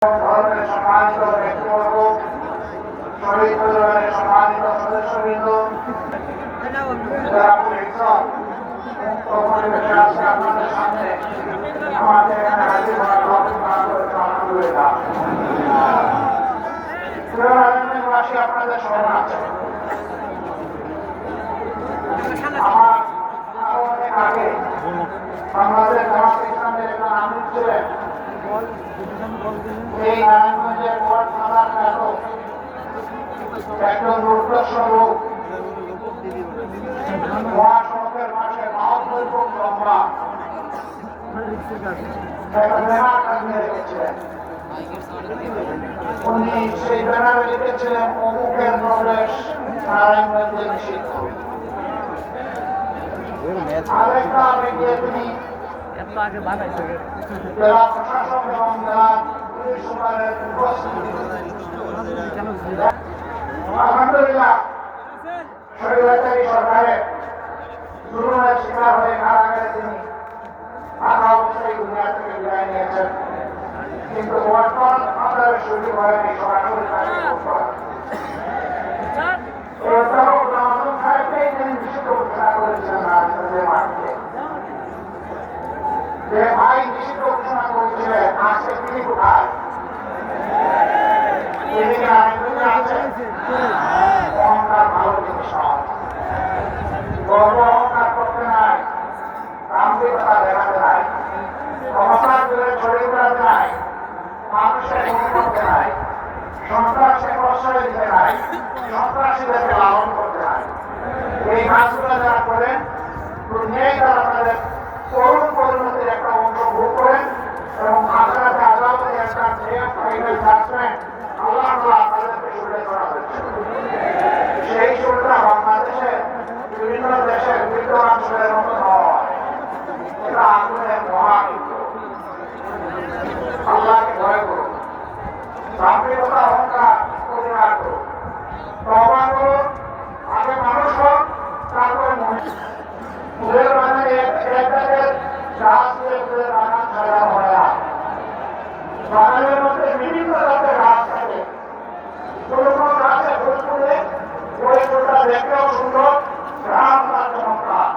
ধর্মের সম্মানিত ব্যক্তিবর্গ, শহীদ পরিবারের সম্মানিত সদস্যবৃন্দ, যারা পরিচ্ছন্ন মুক্ত পরিবেশে আজকে আপনাদের সামনে আমাদের এখানে হাজির হওয়ার অপেক্ষা করেছে। আলহামদুলিল্লাহ। নিবাসী আপনাদের স্মরণ আছে। আমার আরো অনেক আগে বাংলাদেশ জামাত ইসলামের একজন আমির ছিলেন। এই নারায়ণগঞ্জের বড় থানার খ্যাত একজন দুর্দর্শ লোক, মহাসড়কের পাশে ৭২ ফুট লম্বা একটা ব্যানার টাঙিয়ে রেখেছিলেন। উনি সেই ব্যানারে লিখেছিলেন, অমুকের প্রবেশ নারায়ণগঞ্জে নিষিদ্ধ। আরেকটা এগিয়ে তিনি জেলা প্রশাসক এবং জেলা পুলিশ সুপারের আলহামদুলিল্লাহ স্বৈরাচারী সরকারের জুলুমের শিকার হয়ে কারাগারে তিনি 18 বছরই দুনিয়া থেকে বিদায় নিয়েছেন। কিন্তু বর্তমান আপনারা শহীদ হয়নি, সরাসরি তাকে করতে হয়। যে ভাই নিষিদ্ধ ঘোষণা করেছিলেন, আজকে তিনি কোথায়? তিনি কি আরেকজনে আছেন? অহংকার ভালো জিনিস নয়। গর্ব অহংকার করতে নাই, দাম্ভিকতা দেখাতে নাই, ক্ষমতার জোরে ছড়িয়ে বেড়াতে নাই, মানুষের ক্ষতি করতে নাই, সন্ত্রাসকে প্রশ্রয় দিতে নাই, সন্ত্রাসীদেরকে লালন করতে নাই। এই কাজগুলো যারা করেন, দুনিয়ায় তারা তাদের করুণ পরিণতির একটা অংশ ভোগ করেন এবং আখেরাতে আযাবের একটা ফাইনাল জাজমেন্ট আল্লাহ তাআলা তাদেরকে সুরে করা হয়েছে। সেই সুরটা বাংলাদেশের বিভিন্ন দেশের বিদ্যমান সুরের মতো নয়, এটা আগুনের মহাযুদ্ধ। আল্লাহকে ভয় করুন, দাম্ভিকতা অহংকার পরিহার করুন, তওবা করুন। আগে মানুষ হোক, তারপরে মনে ফুলের বাগানে গাছ ফুলের বাগান সাজানো হয় না। বাগানের মধ্যে বিভিন্ন জাতের গাছ থাকে। কোনো কোনো গাছে ফুল ফুলে ওই ফুলটা দেখতেও সুন্দর, ঘ্রাণ তার চমৎকার।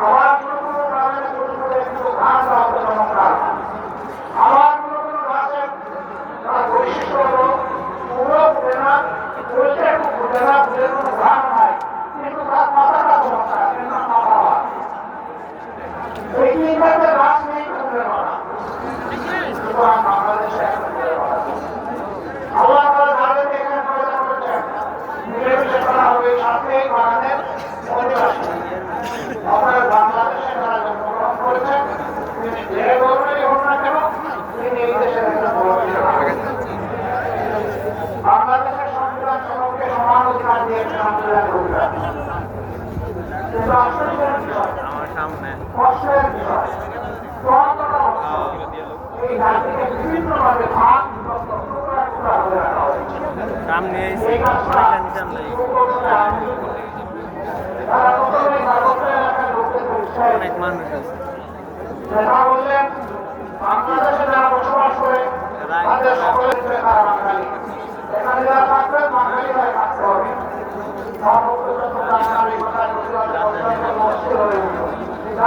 আবার কোনো কোনো বাগানে ফুল ফুলে কিন্তু ঘ্রাণ তার চমৎকার। আবার কোনো কোনো গাছে তার বৈশিষ্ট্য হল ফুলও ফুলে না, ফুলটা একটু ফুটে না, ফুলের কোনো ঘ্রাণ নাই, কিন্তু তার মাথাটা চমৎকার, কিন্তু মাথা হয়। এই তিনটাতে গাছ নেই ফুলের মাথা, সুতরাং বাংলাদেশে একটা ফুলের মাথা। আল্লাহ তাআলা যাদেরকে এখানে পয়দা করেছেন, মিলেমিশে করা হবে, সাথেই বাগানের অধিবাসী। অতএব বাংলাদেশে যারা জন্মগ্রহণ করেছেন, তিনি যে ধর্মেরই হোক না কেন, তিনি এই দেশের একটা নাগরিক। বাংলাদেশের সংবিধান সকলকে সমান অধিকার দিয়েছেন, আলহামদুলিল্লাহ। কিন্তু আশ্চর্যের বিষয়, কষ্টের বিষয়, এই জাতিকে বিভিন্নভাবে ভাগ বিভক্ত টুকরা টুকরা করে রাখা হয়েছে। এই কাজটা তারা প্রথমে ভারতের এলাকায় ঢুকতে যেটা বললেন, বাংলাদেশে যারা বসবাস করে তাদের সকলের তারা বাঙালি। এখানে যারা থাকবেন, বাঙালিরাই থাকতে হবে।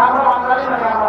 আমরা বাঙালি নয়, আমরা